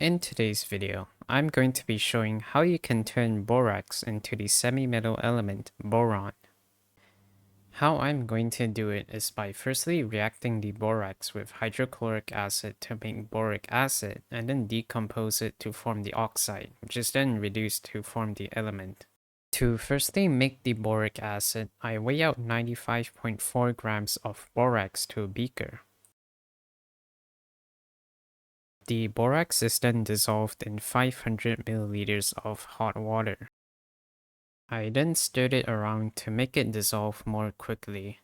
In today's video, I'm going to be showing how you can turn borax into the semi-metal element boron. How I'm going to do it is by firstly reacting the borax with hydrochloric acid to make boric acid and then decompose it to form the oxide, which is then reduced to form the element. To firstly make the boric acid, I weigh out 95.4 grams of borax to a beaker. The borax is then dissolved in 500 milliliters of hot water. I then stirred it around to make it dissolve more quickly.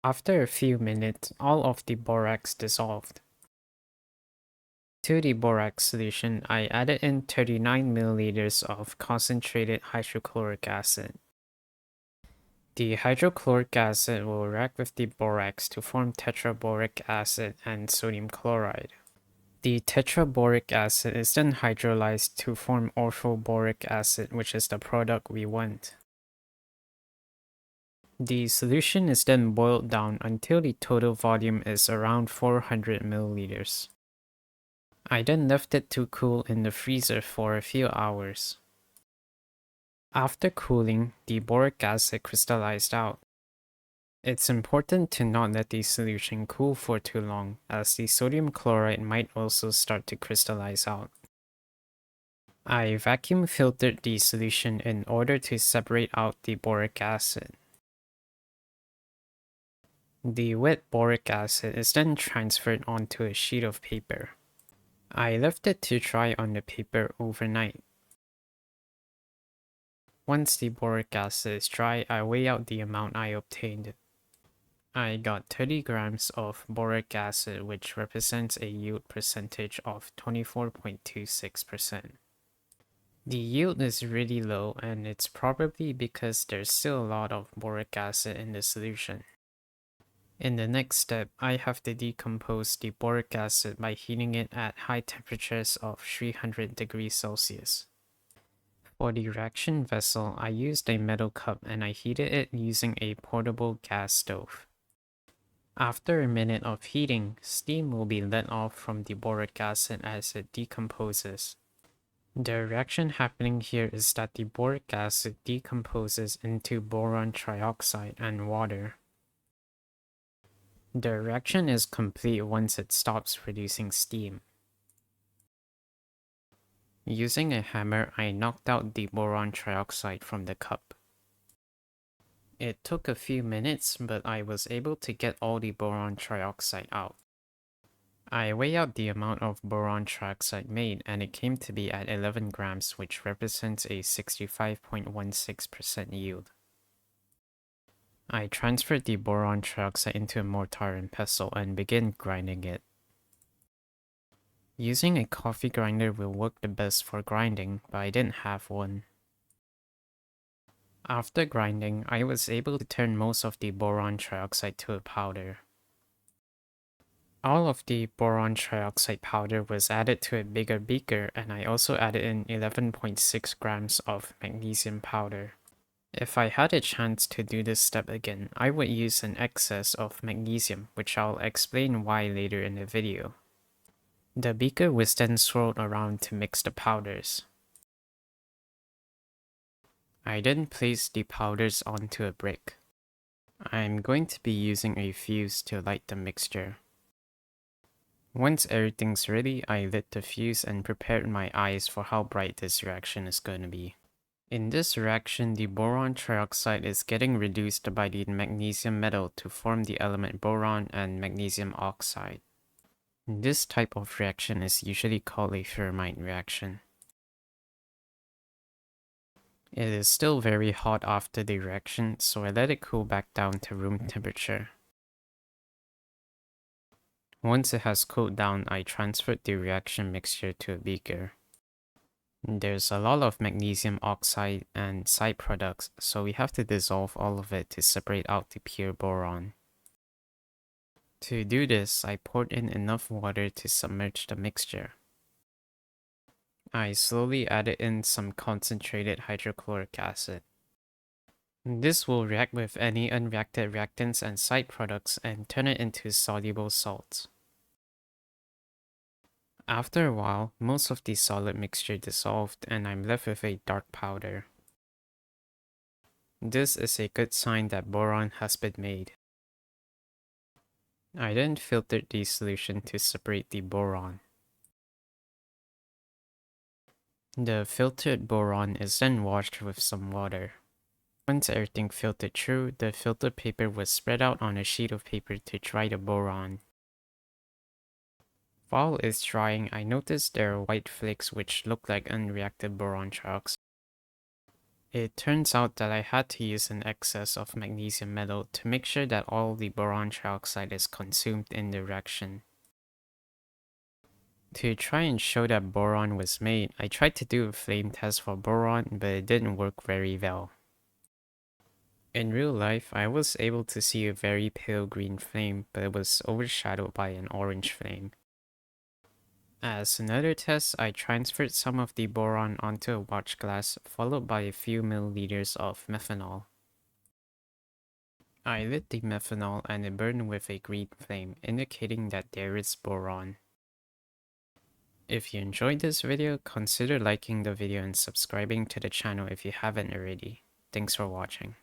After a few minutes, all of the borax dissolved. To the borax solution, I added in 39 milliliters of concentrated hydrochloric acid. The hydrochloric acid will react with the borax to form tetraboric acid and sodium chloride. The tetraboric acid is then hydrolyzed to form orthoboric acid, which is the product we want. The solution is then boiled down until the total volume is around 400 milliliters. I then left it to cool in the freezer for a few hours. After cooling, the boric acid crystallized out. It's important to not let the solution cool for too long, as the sodium chloride might also start to crystallize out. I vacuum filtered the solution in order to separate out the boric acid. The wet boric acid is then transferred onto a sheet of paper. I left it to dry on the paper overnight. Once the boric acid is dry, I weigh out the amount I obtained. I got 30 grams of boric acid, which represents a yield percentage of 24.26%. The yield is really low, and it's probably because there's still a lot of boric acid in the solution. In the next step, I have to decompose the boric acid by heating it at high temperatures of 300 degrees Celsius. For the reaction vessel, I used a metal cup and I heated it using a portable gas stove. After a minute of heating, steam will be let off from the boric acid as it decomposes. The reaction happening here is that the boric acid decomposes into boron trioxide and water. The reaction is complete once it stops producing steam. Using a hammer, I knocked out the boron trioxide from the cup. It took a few minutes, but I was able to get all the boron trioxide out. I weigh out the amount of boron trioxide made, and it came to be at 11 grams, which represents a 65.16% yield. I transferred the boron trioxide into a mortar and pestle and began grinding it. Using a coffee grinder will work the best for grinding, but I didn't have one. After grinding, I was able to turn most of the boron trioxide to a powder. All of the boron trioxide powder was added to a bigger beaker, and I also added in 11.6 grams of magnesium powder. If I had a chance to do this step again, I would use an excess of magnesium, which I'll explain why later in the video. The beaker was then swirled around to mix the powders. I then placed the powders onto a brick. I'm going to be using a fuse to light the mixture. Once everything's ready, I lit the fuse and prepared my eyes for how bright this reaction is going to be. In this reaction, the boron trioxide is getting reduced by the magnesium metal to form the element boron and magnesium oxide. This type of reaction is usually called a Fermite reaction. It is still very hot after the reaction, so I let it cool back down to room temperature. Once it has cooled down, I transferred the reaction mixture to a beaker. There's a lot of magnesium oxide and side products, so we have to dissolve all of it to separate out the pure boron. To do this, I poured in enough water to submerge the mixture. I slowly added in some concentrated hydrochloric acid. This will react with any unreacted reactants and side products and turn it into soluble salts. After a while, most of the solid mixture dissolved and I'm left with a dark powder. This is a good sign that boron has been made. I then filtered the solution to separate the boron. The filtered boron is then washed with some water. Once everything filtered through, the filter paper was spread out on a sheet of paper to dry the boron. While it's drying, I noticed there are white flakes which look like unreacted boron trioxide. It turns out that I had to use an excess of magnesium metal to make sure that all the boron trioxide is consumed in the reaction. To try and show that boron was made, I tried to do a flame test for boron, but it didn't work very well. In real life, I was able to see a very pale green flame, but it was overshadowed by an orange flame. As another test, I transferred some of the boron onto a watch glass, followed by a few milliliters of methanol. I lit the methanol and it burned with a green flame, indicating that there is boron. If you enjoyed this video, consider liking the video and subscribing to the channel if you haven't already. Thanks for watching.